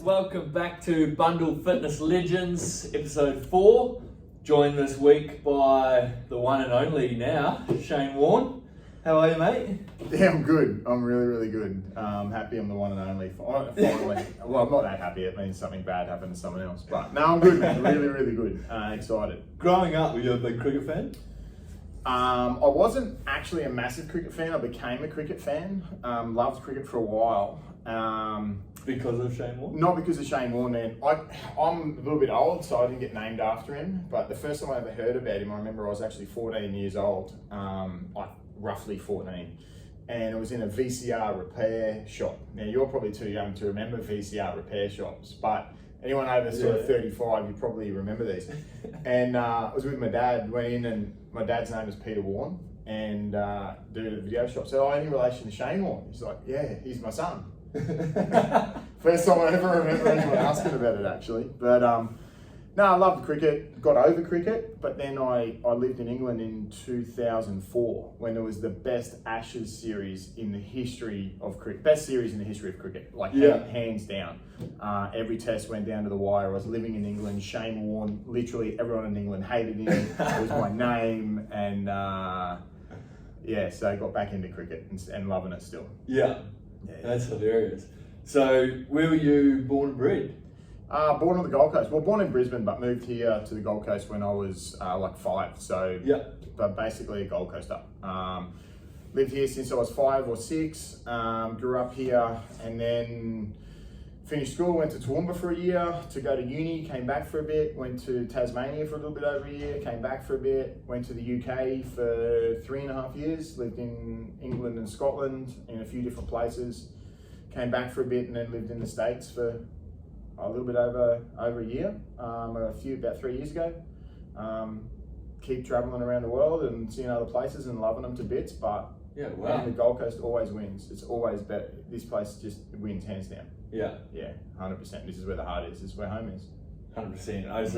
welcome back to Bundall Fitness Legends, episode 4. Joined this week by the one and only now, Shane Warne. How are you, mate? Yeah, I'm good. I'm really good. Happy I'm the one and only. Finally. Well, I'm not that happy. It means something bad happened to someone else. But no, I'm good, man. Really good. Excited. Growing up, were you a big cricket fan? I wasn't actually a massive cricket fan. I became a cricket fan. Loved cricket for a while. Because of Shane Warne? Not because of Shane Warne, man. I'm a little bit old, so I didn't get named after him. But the first time I ever heard about him, I remember I was actually 14 years old, like roughly 14. And it was in a VCR repair shop. Now, you're probably too young to remember VCR repair shops, but anyone over sort of 35, you probably remember these. And I was with my dad, went in, and my dad's name is Peter Warne, and dude at the video shop said, "Oh, any relation to Shane Warne?" He's like, "Yeah, he's my son." First time I ever remember anyone asking about it, actually. But no, I loved cricket, got over cricket, but then I lived in England in 2004 when there was the best Ashes series in the history of cricket, best series in the history of cricket, like hands down. Every test went down to the wire. I was living in England. Shane Warne, literally everyone in England hated him. It was my name, and so I got back into cricket and loving it still. Yeah, that's hilarious. So, where were you born and bred? Born on the Gold Coast. Well, born in Brisbane, but moved here to the Gold Coast when I was like 5. So, but basically a Gold Coaster. Lived here since I was 5 or 6. Grew up here, and then finished school. Went to Toowoomba for a year to go to uni. Came back for a bit. Went to Tasmania for a little bit over a year. Came back for a bit. Went to the UK for 3.5 years. Lived in England and Scotland in a few different places. Came back for a bit, and then lived in the States for a little bit over a year, about 3 years ago. Keep traveling around the world and seeing other places and loving them to bits, but the Gold Coast always wins. It's always better. This place just wins hands down. Yeah, 100%. This is where the heart is. This is where home is. 100%. I was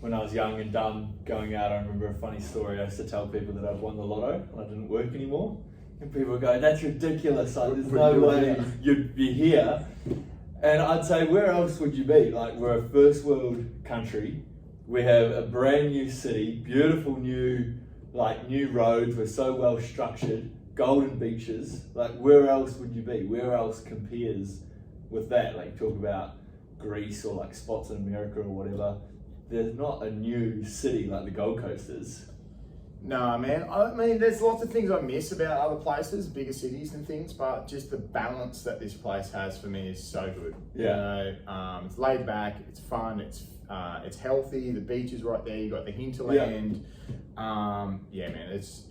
when I was young and dumb going out, I remember a funny story. I used to tell people that I'd won the lotto and I didn't work anymore. And people would go, "That's ridiculous. Like, there's no way you'd be here." And I'd say, where else would you be? Like, we're a first world country. We have a brand new city, beautiful new roads. We're so well structured, golden beaches. Like, where else would you be? Where else compares with that? Like, talk about Greece or like spots in America or whatever. There's not a new city like the Gold Coast is. No, man. I mean, there's lots of things I miss about other places, bigger cities and things, but just the balance that this place has for me is so good. Yeah. You know, it's laid back, it's fun, it's healthy. The beach is right there. You got the hinterland. Man, it's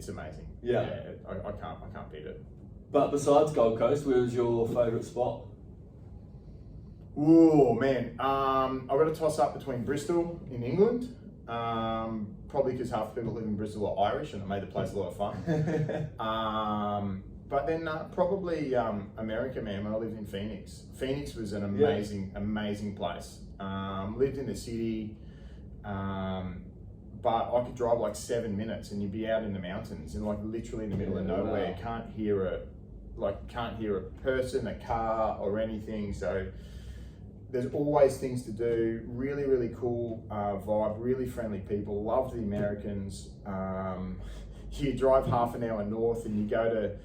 amazing. I can't beat it. But besides Gold Coast, where was your favourite spot? Oh man, I've got to toss up between Bristol in England. Probably because half the people who live in Bristol are Irish, and it made the place a lot of fun. But then probably America, man. When I lived in Phoenix, Phoenix was an amazing place. Lived in the city, but I could drive like 7 minutes, and you'd be out in the mountains, and like literally in the middle of nowhere. Can't hear a person, a car, or anything. So there's always things to do. Really cool vibe. Really friendly people. Love the Americans. You drive half an hour north and you go to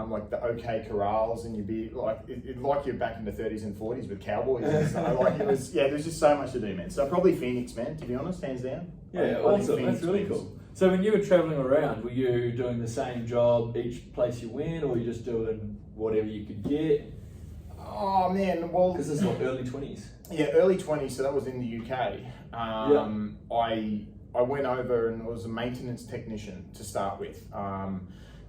like the OK Corrals, and you'd be like, like you're back in the 30s and 40s with cowboys and stuff. Like there's just so much to do, man. So probably Phoenix, man. To be honest, hands down. Awesome. That's really cool. So when you were traveling around, were you doing the same job each place you went, or were you just doing whatever you could get? Oh man, well, because this is like early 20s. Yeah, early 20s. So that was in the UK. I went over and was a maintenance technician to start with.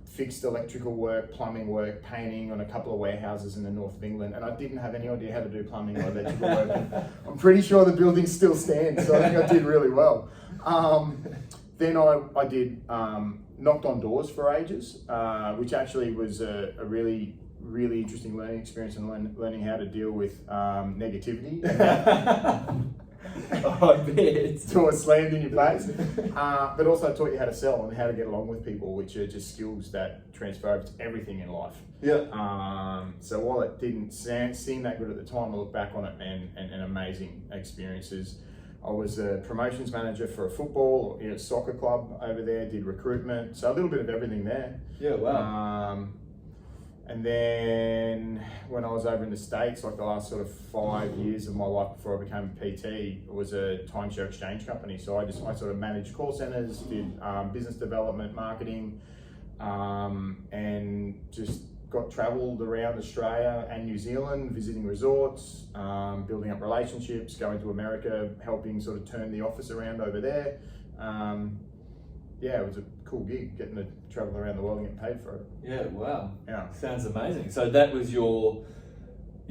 Fixed electrical work, plumbing work, painting on a couple of warehouses in the north of England, and I didn't have any idea how to do plumbing or electrical work. I'm pretty sure the building still stands, so I think I did really well. Then I did knocked on doors for ages, which actually was a really interesting learning experience, and learning how to deal with negativity. I bet. door slammed in your face. But also taught you how to sell and how to get along with people, which are just skills that transfer over to everything in life. Yeah. So while it didn't seem that good at the time, I look back on it and amazing experiences. I was a promotions manager for a football, soccer club over there, did recruitment, so a little bit of everything there. Yeah, wow. And then when I was over in the States, like the last sort of 5 years of my life before I became a PT, it was a timeshare exchange company. So I sort of managed call centers, did business development, marketing, and just got travelled around Australia and New Zealand, visiting resorts, building up relationships, going to America, helping sort of turn the office around over there. Yeah, it was a cool gig, getting to travel around the world and get paid for it. Yeah, wow. Yeah. Sounds amazing. So that was you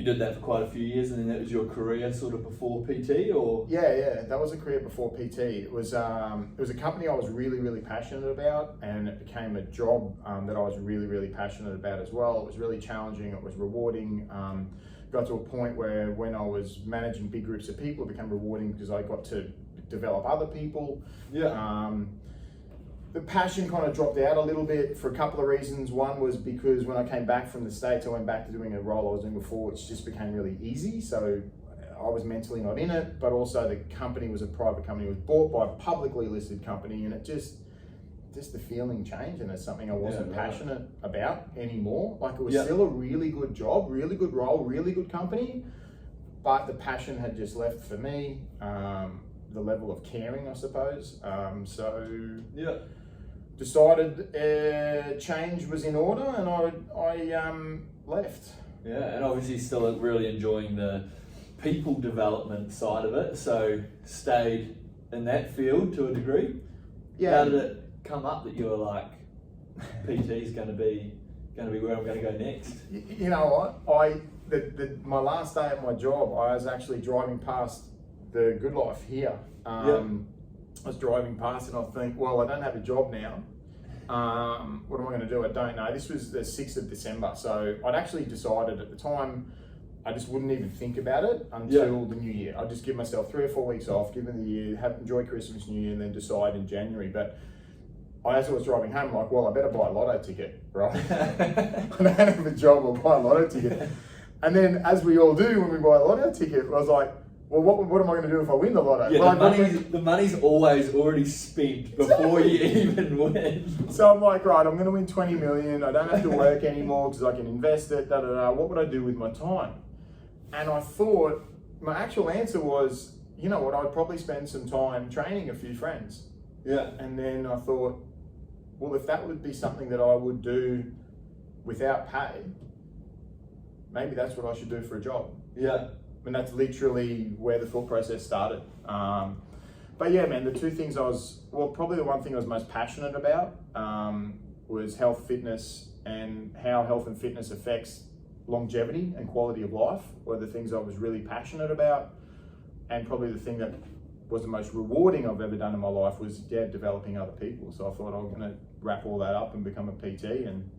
did that for quite a few years, and then that was your career sort of before PT, or? Yeah, that was a career before PT. It was a company I was really, really passionate about, and it became a job that I was really, really passionate about as well. It was really challenging, it was rewarding. Got to a point where when I was managing big groups of people, it became rewarding because I got to develop other people. Yeah. The passion kind of dropped out a little bit for a couple of reasons. One was because when I came back from the States, I went back to doing a role I was doing before, which just became really easy. So I was mentally not in it, but also the company was a private company. It was bought by a publicly listed company, and it just the feeling changed, and it's something I wasn't passionate about anymore. Like, it was still a really good job, really good role, really good company, but the passion had just left for me. The level of caring, I suppose. Decided change was in order, and I left. Yeah, and obviously still really enjoying the people development side of it, so stayed in that field to a degree. Yeah. How did it come up that you were like, PT is going to be where I'm going to go next? You know what? My last day at my job, I was actually driving past the Goodlife here. I was driving past and I think, well, I don't have a job now. What am I going to do? I don't know. This was the 6th of December. So I'd actually decided at the time, I just wouldn't even think about it until the new year. I'd just give myself 3 or 4 weeks off, give them the year, enjoy Christmas, New Year, and then decide in January. But as I was driving home, I'm like, well, I better buy a lotto ticket, right? I don't have a job, I'll buy a lotto ticket. And then, as we all do when we buy a lotto ticket, I was like, well, what am I going to do if I win the lotto? Yeah, like, the money's always already spent before you even win. So I'm like, right, I'm going to win 20 million. I don't have to work anymore because I can invest it, What would I do with my time? And I thought, my actual answer was, you know what, I'd probably spend some time training a few friends. Yeah. And then I thought, well, if that would be something that I would do without pay, maybe that's what I should do for a job. Yeah. And that's literally where the thought process started. But yeah, man, the two things probably the one thing I was most passionate about was health, fitness, and how health and fitness affects longevity and quality of life were the things I was really passionate about. And probably the thing that was the most rewarding I've ever done in my life was developing other people. So I thought I was going to wrap all that up and become a PT, and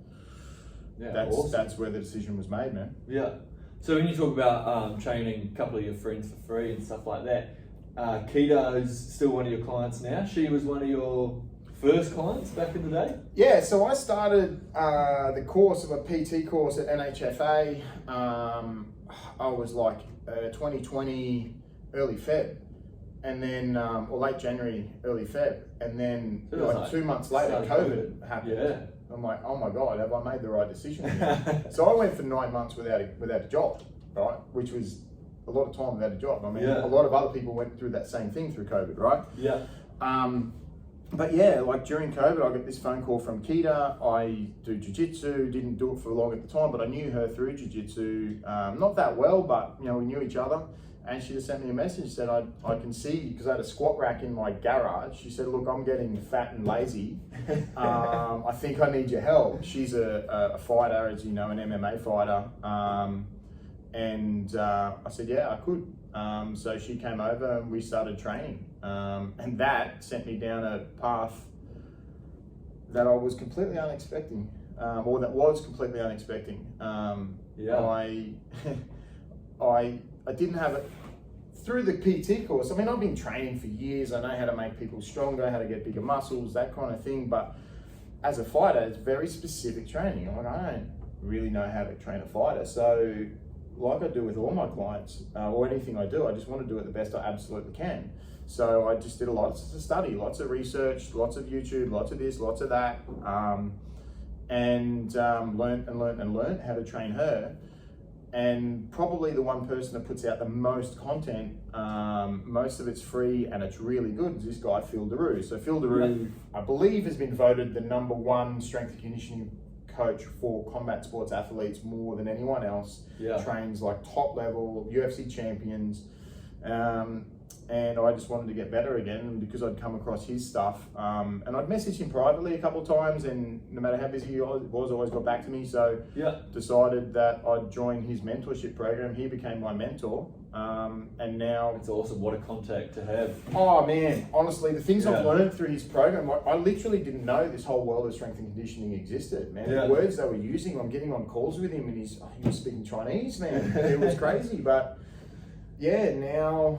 that's where the decision was made, man. Yeah. So when you talk about training a couple of your friends for free and stuff like that, Keita is still one of your clients now. She was one of your first clients back in the day? Yeah, so I started the course of a PT course at NHFA. I was like 2020, early Feb. And then, or late January, early Feb. And then like 2 months later, COVID happened. Yeah. I'm like, oh my God, have I made the right decision? So I went for 9 months without a job, right? Which was a lot of time without a job. I mean, a lot of other people went through that same thing through COVID, right? Yeah. But yeah, like during COVID, I got this phone call from Keita. I do jiu-jitsu, didn't do it for long at the time, but I knew her through jiu-jitsu. Not that well, but we knew each other. And she just sent me a message, said, I can see, because I had a squat rack in my garage. She said, look, I'm getting fat and lazy. I think I need your help. She's a fighter, as you know, an MMA fighter. And I said, yeah, I could. So she came over and we started training. And that sent me down a path that I was completely unexpecting, or that was completely unexpecting. I didn't have it. through the PT course, I mean, I've been training for years. I know how to make people stronger, how to get bigger muscles, that kind of thing. But as a fighter, it's very specific training. I'm like, I don't really know how to train a fighter. So like I do with all my clients or anything I do, I just want to do it the best I absolutely can. So I just did a lot of study, lots of research, lots of YouTube, lots of this, lots of that, and learned how to train her. And probably the one person that puts out the most content, most of it's free and it's really good, is this guy, Phil Daru. So Phil Daru, I believe, has been voted the #1 strength and conditioning coach for combat sports athletes more than anyone else. Trains like top level UFC champions, and I just wanted to get better again because I'd come across his stuff, and I'd messaged him privately a couple of times, and no matter how busy he was, always got back to me. So decided that I'd join his mentorship program. He became my mentor, and now it's awesome. What a contact to have. Oh man, honestly, the things I've learned through his program, I literally didn't know this whole world of strength and conditioning existed, man. The words they were using, I'm getting on calls with him and he was speaking Chinese, man. It was crazy, but yeah, now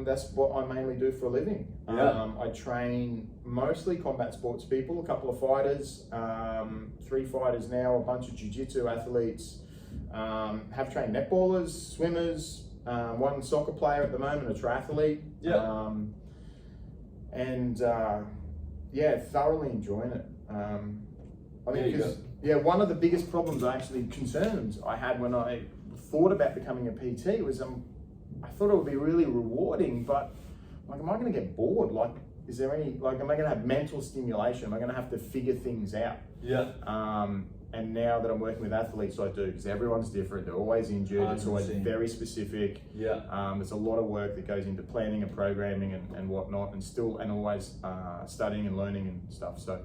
that's what I mainly do for a living. I train mostly combat sports people, a couple of fighters, 3 fighters now, a bunch of jiu-jitsu athletes, have trained netballers, swimmers, 1 soccer player at the moment, a triathlete, thoroughly enjoying it. I think because one of the biggest concerns I had when I thought about becoming a PT was I thought it would be really rewarding, but like, am I going to get bored? Like, is there any, like, am I going to have mental stimulation? Am I going to have to figure things out? And now that I'm working with athletes, I do, because everyone's different. They're always injured. It's always very specific. There's a lot of work that goes into planning and programming and whatnot, and always studying and learning and stuff. So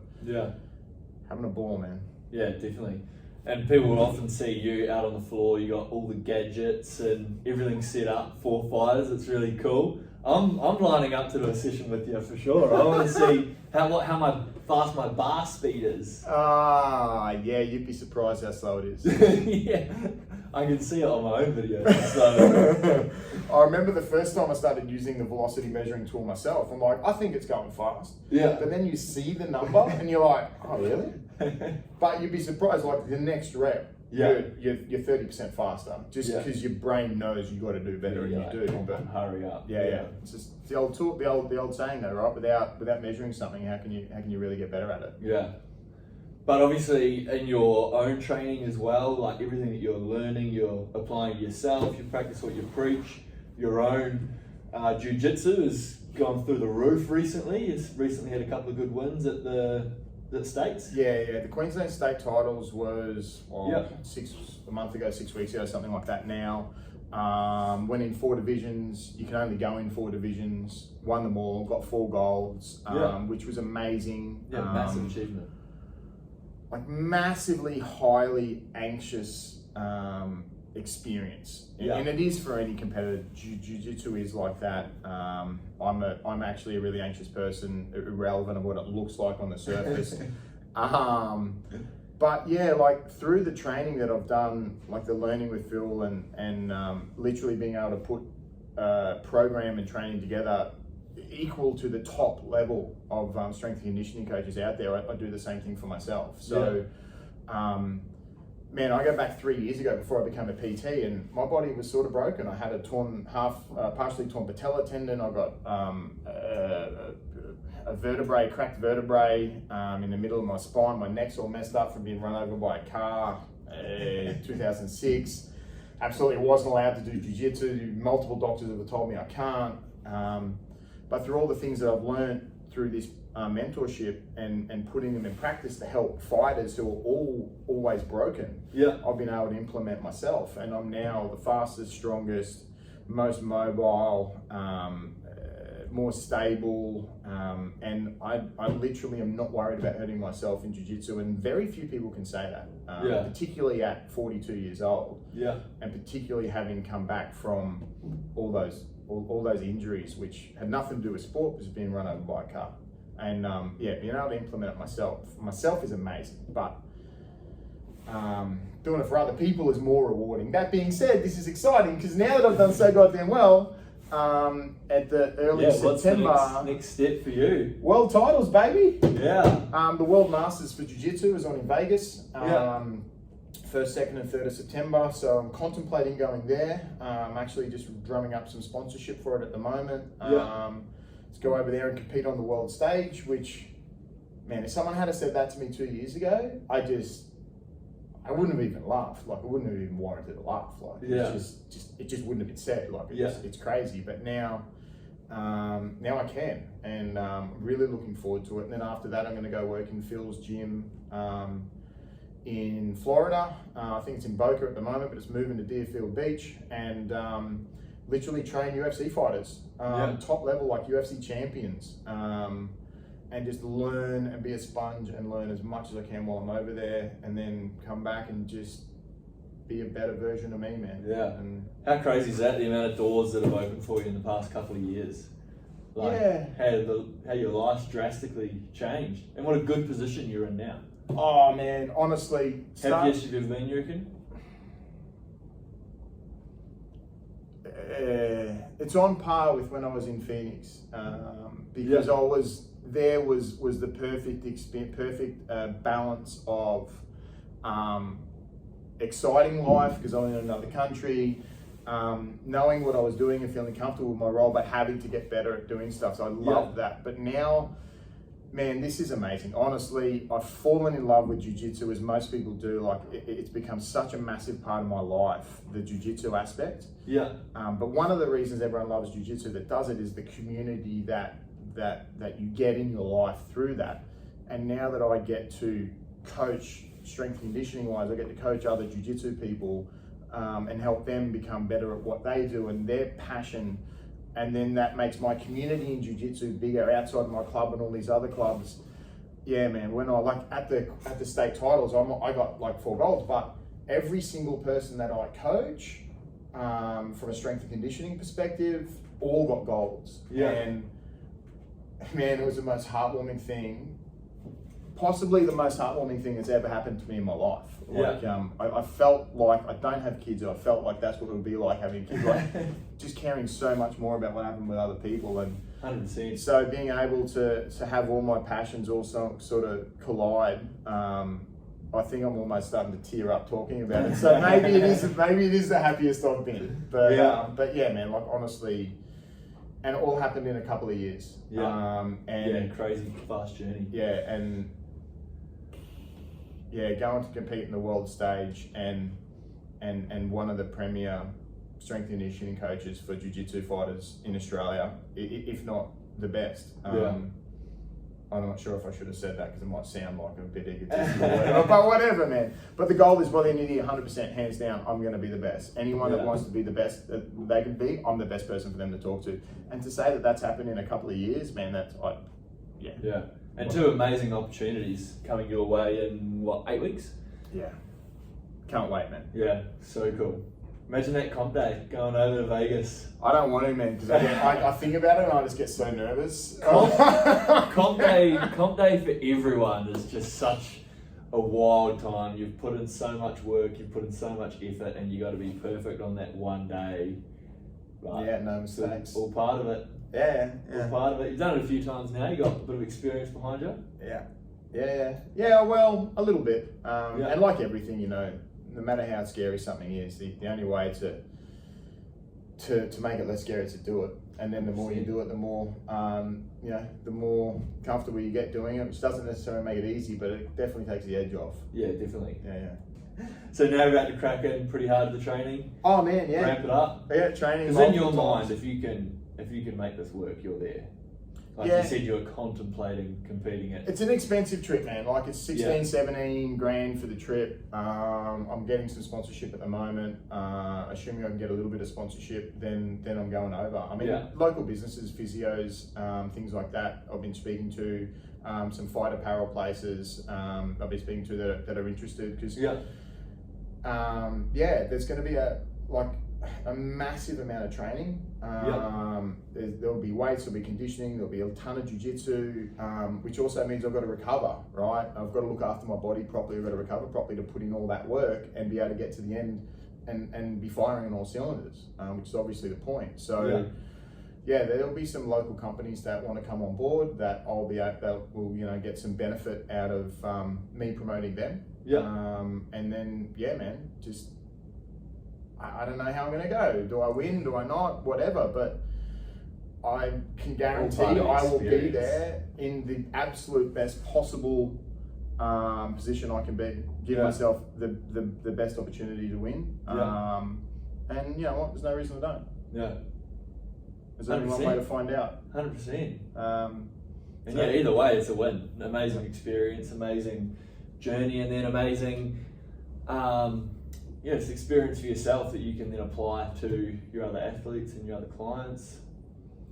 having a ball, man. Yeah, definitely. And people will often see you out on the floor. You got all the gadgets and everything set up for fighters. It's really cool. I'm lining up to do a session with you for sure. I want to see how fast my bar speed is. You'd be surprised how slow it is. I can see it on my own video. So I remember the first time I started using the velocity measuring tool myself. I'm like, I think it's going fast. But then you see the number and you're like, oh really? But you'd be surprised, like the next rep, you're 30% faster, just because your brain knows you got to do better, and you do. But hurry up. It's just the old saying though, right? Without measuring something, how can you really get better at it? But obviously, in your own training as well, like everything that you're learning, you're applying yourself. You practice what you preach. Your own jiu-jitsu has gone through the roof recently. It's recently had a couple of good wins at the States? The Queensland state titles was a month ago, 6 weeks ago, something like that now. Went in 4 divisions. You can only go in 4 divisions. Won them all, got 4 golds, which was amazing. Massive achievement. Like massively, highly anxious experience. And it is for any competitor. Jiu-jitsu is like that. I'm actually a really anxious person, irrelevant of what it looks like on the surface. But yeah, like through the training that I've done, like the learning with Phil and literally being able to put program and training together equal to the top level of strength and conditioning coaches out there, I do the same thing for myself. So man, I go back 3 years ago before I became a PT, and my body was sort of broken. I had a partially torn patella tendon. I got a cracked vertebrae in the middle of my spine. My neck's all messed up from being run over by a car. 2006. Absolutely wasn't allowed to do jiu-jitsu. Multiple doctors have told me I can't. But through all the things that I've learned through this mentorship and putting them in practice to help fighters who are always broken, I've been able to implement myself, and I'm now the fastest, strongest, most mobile, more stable, and I literally am not worried about hurting myself in jiu-jitsu, and very few people can say that, particularly at 42 years old, and particularly having come back from all those injuries which had nothing to do with sport, was being run over by a car. And being able to implement it myself is amazing, but doing it for other people is more rewarding. That being said, this is exciting because now that I've done so goddamn well, at the early What's September. the next step for you? World titles, baby. Yeah. The World Masters for Jiu-Jitsu is on in Vegas. Yeah. 1st, 2nd and 3rd of September. So I'm contemplating going there. I'm actually just drumming up some sponsorship for it at the moment. Let's go over there and compete on the world stage, which, man, if someone had said that to me 2 years ago, I wouldn't have even laughed. Like, I wouldn't have even warranted a laugh. Like, it just wouldn't have been said. Like, it's crazy. But now I can, and I'm really looking forward to it. And then after that, I'm going to go work in Phil's gym in Florida. I think it's in Boca at the moment, but it's moving to Deerfield Beach, and literally train UFC fighters, top level, like UFC champions, and just learn and be a sponge and learn as much as I can while I'm over there, and then come back and just be a better version of me, man. Yeah. And how crazy is that, the amount of doors that have opened for you in the past couple of years? Like, how your life's drastically changed, and what a good position you're in now. Oh man, honestly, happiest you've ever been, you reckon? It's on par with when I was in Phoenix, because I was there was the perfect balance of exciting life because I was in another country, knowing what I was doing and feeling comfortable with my role, but having to get better at doing stuff. So I loved that. But now, man, this is amazing. Honestly, I've fallen in love with jiu-jitsu, as most people do. Like, it's become such a massive part of my life, the jiu-jitsu aspect. Yeah. But one of the reasons everyone loves jiu-jitsu that does it is the community that you get in your life through that. And now that I get to coach strength conditioning wise, I get to coach other jiu-jitsu people and help them become better at what they do and their passion. And then that makes my community in jiu-jitsu bigger outside of my club and all these other clubs. Yeah, man, when I, like, at the state titles, I got like 4 golds, but every single person that I coach, from a strength and conditioning perspective, all got golds. Yeah. And man, it was the most heartwarming thing, possibly the most heartwarming thing that's ever happened to me in my life. Like, I felt like, I don't have kids, I felt like that's what it would be like having kids, like just caring so much more about what happened with other people. And 100%. so being able to have all my passions also sort of collide, I think I'm almost starting to tear up talking about it. So maybe it is the happiest I've been. But yeah, man, like, honestly, and it all happened in a couple of years. Crazy fast journey. Going to compete in the world stage and one of the premier strength and conditioning coaches for jiu-jitsu fighters in Australia, if not the best. I'm not sure if I should have said that because it might sound like a bit egotistical, but whatever, man. But the goal is, by the end of the year, 100% hands down, I'm going to be the best. Anyone that wants to be the best that they can be, I'm the best person for them to talk to. And to say that that's happened in a couple of years, man, Yeah. And 2 amazing opportunities coming your way in, 8 weeks? Yeah. Can't wait, man. Yeah, so cool. Imagine that comp day, going over to Vegas. I don't want to, man, because I think about it and I just get so nervous. Comp day for everyone is just such a wild time. You've put in so much work, you've put in so much effort, and you got to be perfect on that one day. Right? Yeah, no mistakes. All part of it. Yeah. All part of it. You've done it a few times now. You got a bit of experience behind you. Yeah. Well, a little bit. And like everything, you know, no matter how scary something is, the only way to make it less scary is to do it. And then the more you do it, the more the more comfortable you get doing it, which doesn't necessarily make it easy, but it definitely takes the edge off. Yeah, definitely. Yeah. So now we're about to crack in pretty hard at the training. Oh man, yeah. Ramp it up. Yeah, training. Because in your mind, if you can make this work, you're there. Like you said, you're contemplating competing it. It's an expensive trip, man. Like, it's 16, 17 grand for the trip. I'm getting some sponsorship at the moment. Assuming I can get a little bit of sponsorship, then I'm going over. I mean, local businesses, physios, things like that. I've been speaking to some fight apparel places. I've been speaking to that are interested because there's going to be a massive amount of training. There'll be weights, there'll be conditioning, there'll be a ton of jiu-jitsu, which also means I've got to recover, right? I've got to look after my body properly, I've got to recover properly to put in all that work and be able to get to the end and be firing on all cylinders, which is obviously the point. So yeah, there'll be some local companies that want to come on board that I'll be that will get some benefit out of me promoting them. Yeah. And then yeah, man, just I don't know how I'm going to go. Do I win? Do I not? Whatever. But I can guarantee I will be there in the absolute best possible position I can be. Give myself the best opportunity to win. And you know what? There's no reason I don't. Yeah. There's only one way to find out. 100%. And yeah, either way, it's a win. Amazing experience, amazing journey, and then amazing, it's experience for yourself that you can then apply to your other athletes and your other clients.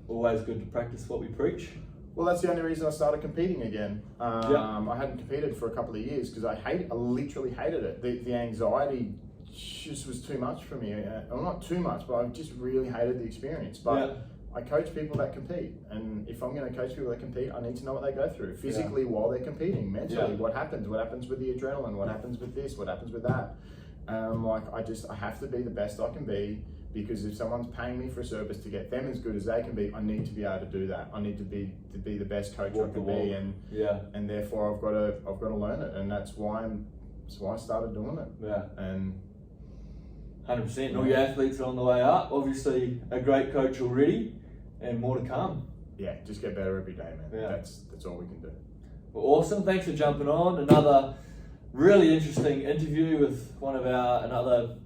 Always good to practice what we preach. Well, that's the only reason I started competing again. I hadn't competed for a couple of years because I literally hated it. The anxiety just was too much for me. Well, not too much, but I just really hated the experience. But I coach people that compete, and if I'm going to coach people that compete, I need to know what they go through physically while they're competing, mentally. What happens with the adrenaline? What happens with this? What happens with that? I have to be the best I can be, because if someone's paying me for a service to get them as good as they can be, I need to be able to do that. I need to be the best coach I can be, and therefore I've got to learn it, and that's why I started doing it. Yeah. And 100%. And all your athletes are on the way up. Obviously, a great coach already, and more to come. Yeah, just get better every day, man. Yeah. That's all we can do. Well, awesome. Thanks for jumping on. Another really interesting interview with another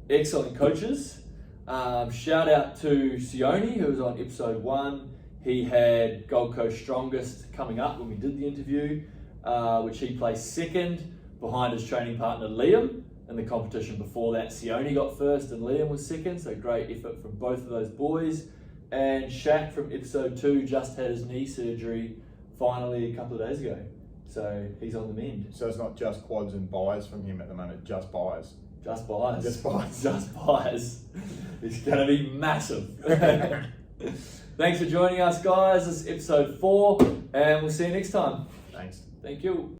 excellent coaches. Shout out to Sione, who was on episode 1. He had Gold Coast Strongest coming up when we did the interview, which he placed second behind his training partner Liam. In the competition before that, Sione got first and Liam was second, so great effort from both of those boys. And Shaq from episode 2 just had his knee surgery finally a couple of days ago, so he's on the mend. So it's not just quads and buys from him at the moment, just buys. Just buys. Just buys. Just buys. It's going to be massive. Thanks for joining us, guys. This is episode 4, and we'll see you next time. Thanks. Thank you.